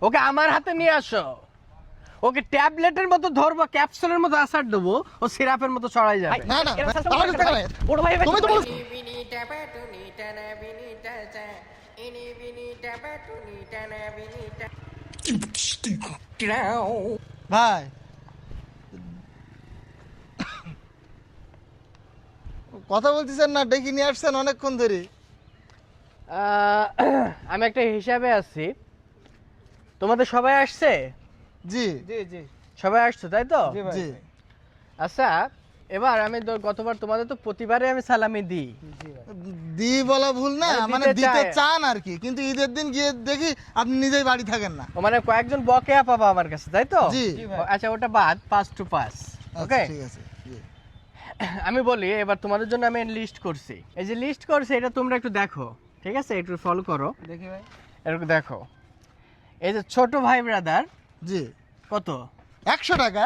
ওকে আমার হাতে নিয়ে আসো। ওকে ট্যাবলেটের মতো ধরবো, ক্যাপসুলের মতো আসার দেবো, ও সিরাপের মতো ছড়াই যাবে। না না আমার কাছে টাকা নাই। বড় ভাই তুমি তো বলো ভাই কথা বলতেছেন না, ডেকে নিয়ে আসছেন অনেকক্ষণ ধরে। আমি একটা হিসাবে আছি। তোমাদের সবাই আসছে? জি জি জি সবাই আসছো তাই তো? জি ভাই জি আচ্ছা, এবার আমি গতবার তোমাদের তো প্রতিবারে আমি সালামি দিই। জি ভাই দি বলা ভুল না, মানে মানে দিতে দিতে চায়। চান আর কি, কিন্তু ঈদের দিন গিয়ে দেখি আপনি নিজেই বাড়ি থাকেন না। ও মানে কয়েকজন বকেয়া পাবা আমার কাছে তাই তো? জি জি ভাই। আচ্ছা, ওটা বাদ, 5 to 5। আচ্ছা, ওকে, ঠিক আছে জি। আমি বলি এবার তোমাদের জন্য আমি লিস্ট করছি। এই যে লিস্ট করছি এটা তোমরা একটু দেখো, ঠিক আছে? একটু ফলো করো, দেখি ভাই একটু দেখো। এই যে ছোট ভাই ব্রাদার জি কত? 100 টাকা।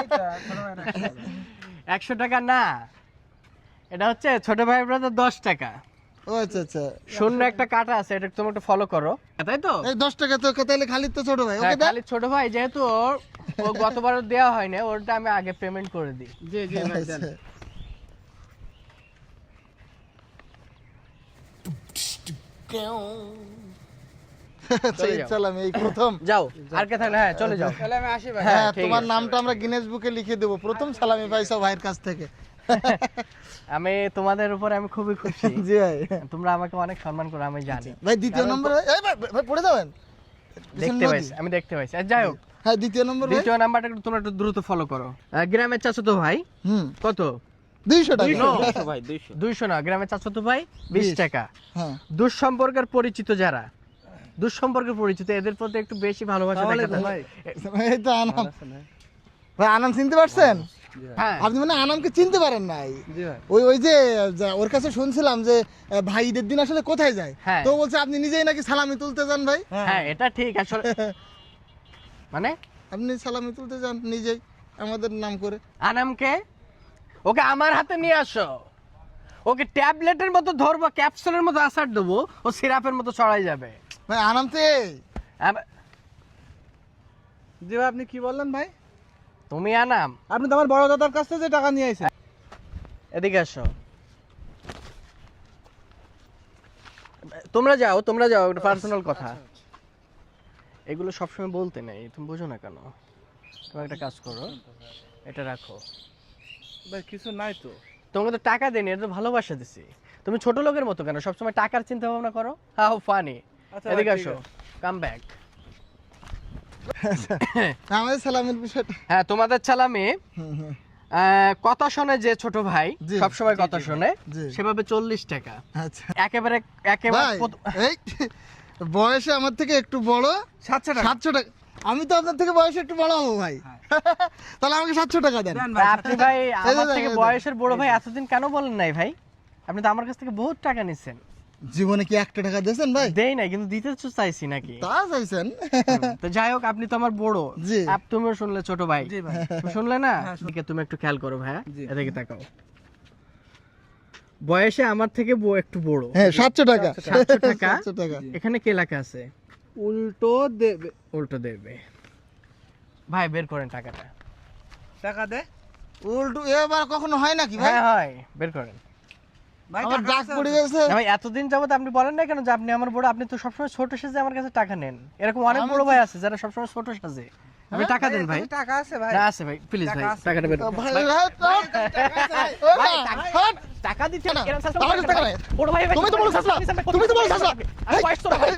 এই তো ছোট ভাই না 100 টাকা না, এটা হচ্ছে ছোট ভাই ব্রাদার 10 টাকা। ও আচ্ছা আচ্ছা, শূন্য একটা কাটা আছে, এটা তুমি একটু ফলো করো, তাই তো? এই 10 টাকা তো তাহলে খালি তো ছোট ভাই, হ্যাঁ, ওকে দেন। খালি ছোট ভাই, যেহেতু ও গতবার দেওয়া হয় না, ওটা আমি আগে পেমেন্ট করে দিই। জি জি ভাই দেন। আচ্ছা। আচ্ছা, চলে ঈদ যাও। সালামি এই প্রথম। যাও, আর কে থাকলে? হ্যাঁ, চলে যাও। তাহলে আমি আসি ভাই। হ্যাঁ, হ্যাঁ, ঠিক তোমার আছে। নামটা আমরা গিনেস বুকে লিখে দেবো, প্রথম সালামি পাইছো ভাইয়ের কাছ থেকে। আমি তোমাদের উপরে আমি খুবই খুশি। জি ভাই। তোমরা আমাকে অনেক সম্মান করো, আমি জানি। ভাই দ্বিতীয় কারণ নম্বর, এই ভাই ভাই পড়ে যাবেন। দেখতে পাইছি, আমি দেখতে পাইছি। আর যাই হোক, হ্যাঁ দ্বিতীয় নম্বর ভাই। দ্বিতীয় নাম্বারটা একটু তোমরা একটু দ্রুত ফলো করো। গ্রামের চাচাতো ভাই কত? 200 টাকা। 200 ভাই 200 200 না, গ্রামের চাচাতো ভাই 20 20 টাকা। হ্যাঁ দুঃসম্পর্কের পরিচিত যারা, দুঃসম্পর্কের পরিচিত, এদের প্রতি একটু বেশি ভালোবাসা দেখাতে হয়। এই তো আনাম। ভাই আনাম চিনতে পারছেন? হ্যাঁ, আপনি মানে আনামকে চিনতে পারেন নাই? জি ভাই ওই ওই যে ওর কাছে শুনছিলাম যে ভাই ঈদের দিন আসলে কোথায় যায়, হ্যাঁ। তো বলছে আপনি নিজেই নাকি সালামি তুলতে যান ভাই। হ্যাঁ, এটা ঠিক আসলে। মানে আপনি সালামি তুলতে যান নিজেই আমাদের নাম করে। আনামকে, ওকে আমার হাতে নিয়ে আসো। ওকে ট্যাবলেটের মতো ধরবো, ক্যাপসুলের মতো আসার দেবো, ও সিরাপের মতো ছড়াই যাবে। ভাই আনাম তো এই। জি ভাই আপনি কি বললেন ভাই? তুমি আনাম, আপনি তো আমার বড় দাদার কাছ থেকে যে টাকা নিয়ে আইছেন। এদিকে আসো। তোমরা যাও, তোমরা যাও, এটা পার্সোনাল কথা। এগুলো সবসময় বলতে নেই, তুমি বোঝো না কেন? তুমি একটা কাজ করো, এটা রাখো। ভাই কিছু নাই তো। তোমাকে তো টাকা দেনি, এটা তো ভালোবাসা দিছি। তুমি ছোট লোকের মতো কেন সবসময় টাকার চিন্তা ভাবনা করো? How funny. আচ্ছা এদিকে ভাই, আসো, কাম ব্যাক। আমাদের সালামের বিষয়টা। হ্যাঁ, তোমাদের ছালামি। হুম, হুম। কথা শোনে যে ছোট ভাই, জি, সবসময় কথা শোনে, জি। সেভাবে 40 টাকা। আচ্ছা একেবারে ভাই একেবারে এই বয়সে আমার থেকে একটু বড়, 700 টাকা 700 টাকা। আমি তো আপনার থেকে বয়সে একটু বড় হবো ভাই, তাহলে আমাকে 700 টাকা দেন। দেন ভাই। আপনি ভাই আমার এই থেকে যে, বয়সের বড় ভাই, এতদিন কেন বলেন নাই ভাই? আপনি তো আমার কাছ থেকে বহুত টাকা নিছেন। জীবনে কি 1 টাকা দিয়েছেন ভাই? দেই নাই, কিন্তু দিতে তো চাইছি নাকি? তা চাইছেন। তো যাই হোক, আপনি তো আমার বড়। জি। তুমিও শুনলে ছোট ভাই। জি ভাই তুমি শুনলে না? হ্যাঁ, এদিকে তুমি একটু খেয়াল করো ভাইয়া, জি। এদিকে তাকাও। বয়সে আমার থেকে একটু বড়। হ্যাঁ 700 টাকা। 700 টাকা। 700 টাকা। এখানে কে লেখা আছে? উল্টো দেবে। উল্টো দেবে। ভাই বের করেন টাকাটা। টাকা দে উল্টো এবার কখনো হয় নাকি ভাই? হ্যাঁ হয়, বের করেন। ভাই আমার টাকা ডাক আছে? পড়ে গেছে। না ভাই, এতদিন যাবত আপনি বলেন না কেন যে আপনি আমার বড়? আপনি তো সবসময় ছোট সেজে আমার কাছে টাকা নেন। এরকম অনেক আমি বড় তো- ভাই আছে যারা সবসময় ছোট সাজে। আপনি টাকা দেন ভাই। এখানে টাকা আছে ভাই। না আছে ভাই, প্লিজ ভাই, টাকা আছে। টাকাটা বের করেন। ভাই ভাই, হাট, হাট। ভাই, ভাই, ওটা, টাকা- হাট। টাকা দিতে না, এরকম আমার কাছে টাকা নাই। বড় ভাই, তুমি তো বড় শাসলা। তুমি তো বড় শাসলা। আমি বয়স তো না ভাই।